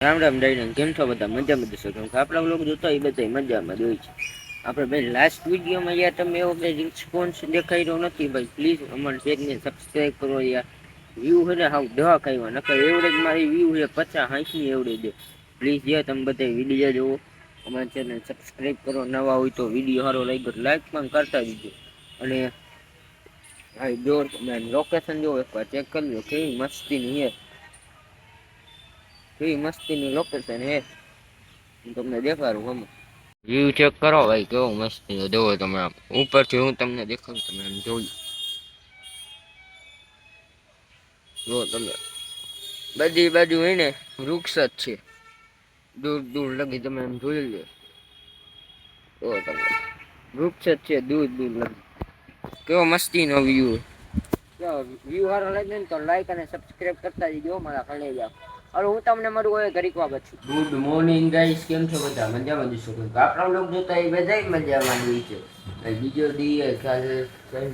Ram Ram Diana કેમ છો બધા મજામાં જશો કેમ કે આપણા લોકો જોતા એ બધા મજામાં જ હોય છે. આપણે ભાઈ લાસ્ટ વિડીયોમાં યાર તમે એવો કંઈ રિસ્પોન્સ દેખાઈ રહ્યો નથી ભાઈ, પ્લીઝ અમારા ચેનલને સબસ્ક્રાઈબ કરો યાર. વ્યૂ છે ને હાવ દહ ખાઈવા નકર એવરેજ મારી વ્યૂ છે 50-60 એવરેજ છે. પ્લીઝ યાર તમે બધા વિડીયો જોવો, અમારા ચેનલ સબસ્ક્રાઈબ કરો, નવા હોય તો વિડીયો સારો લાગ્યો લાઈક પણ કરતા દીજો. અને હા જો લોકેશન જો એકવાર ચેક કરી લો કેવી મસ્તીની છે. કેવી મસ્તીની લોકેશન હે હું તમને દેખાડું હમણાં. વ્યૂ ચેક કરો ભાઈ કેવો મસ્તીનો જોવો તમે આમ ઉપરથી હું તમને દેખાડું તમે આમ જોઈ જો તમે બધી બાજુ હોય ને વૃક્ષ જ છે. દૂર દૂર લગી તમે એમ જોઈ લો તો તમે વૃક્ષ જ છે દૂર દૂર લગી. કેવો મસ્તીનો વ્યૂ. જો વ્યૂ સારો લાગે ને તો લાઈક અને સબસ્ક્રાઈબ કરતા જજો મારા કલેજા. હવે હું તમને મળું હવે ઘડીક વાર પછી. ગુડ મોર્નિંગ ગાઈસ, કેમ છો બધા મજામાં જ હશો. આપણા લોક જોતા એ બધા મજામાં હોય છે. બીજો દી કાલે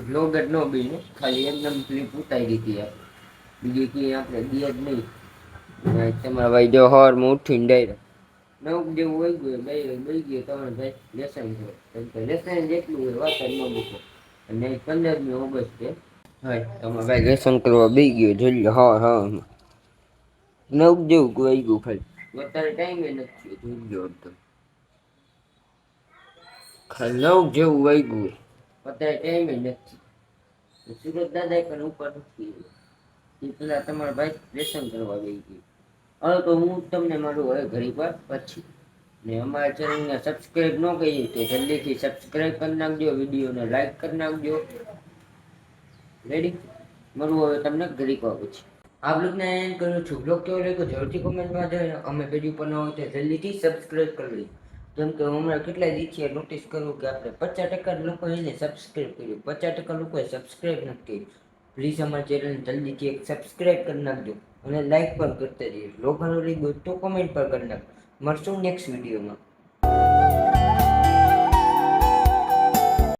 બ્લોગ જ ન બન્યો ખાલી એમનેમ ક્લિપ ઉતારી હતી. બીજું કઈ આપણે ગયા જ નહીં. તમારા ભાઈ જો સવારમાં ઉઠીને ડાયરા 9 જેવું વાગ્યું બેહી ગયો તમારો ભાઈ લેસન છે લેસન જેટલું હોય વાત જ ન મૂકો. અને 15મી ઓગસ્ટ છે. હા તમારો ભાઈ લેસન કરવા બેસી ગયો જોઈ લો સવારમાં. 9 જેવું વાગ્યું ખાલી અત્યારે ટાઈમે નથી થયો જોઈ લો તમે. ખાલી 9 જેવું વાગ્યું અત્યારે ટાઈમે નથી. સુરત દાદા પણ ઉપર નથી એ પેલા તમારા ભાઈ લેસન કરવા બેસી ગયો. હવે તો હું તમને મળું હવે ઘડીક વાર પછી. ને અમારા ચેનલને સબસ્ક્રાઈબ ન કરી તો જલ્દીથી સબસ્ક્રાઈબ કરી નાખજો, વિડીયોને લાઈક કરી નાખજો. રેડી મળું હવે તમને ઘડીક વાર પછી. આ બ્લોગને એન્ડ કરું છું. બ્લોગ કેવો લાગ્યો જરૂરથી કોમેન્ટમાં જણાવજો. અમે પેજ ઉપર ન હોય તો જલ્દીથી સબસ્ક્રાઈબ કરી લેજો. જેમ કે હમણાં કેટલાય દિવસથી નોટિસ કરું કે આપણે 50% લોકો એને સબસ્ક્રાઈબ કર્યું, 50% લોકોએ સબસ્ક્રાઈબ નથી કર્યું. પ્લીઝ અમારા ચેનલને જલ્દીથી એક સબસ્ક્રાઈબ કરી નાખજો અને લાઈક પણ કરતા જજો. બ્લોગ સારો લાગ્યો તો કોમેન્ટ પણ કરી નાખજો. મળશું નેક્સ્ટ વિડીયોમાં.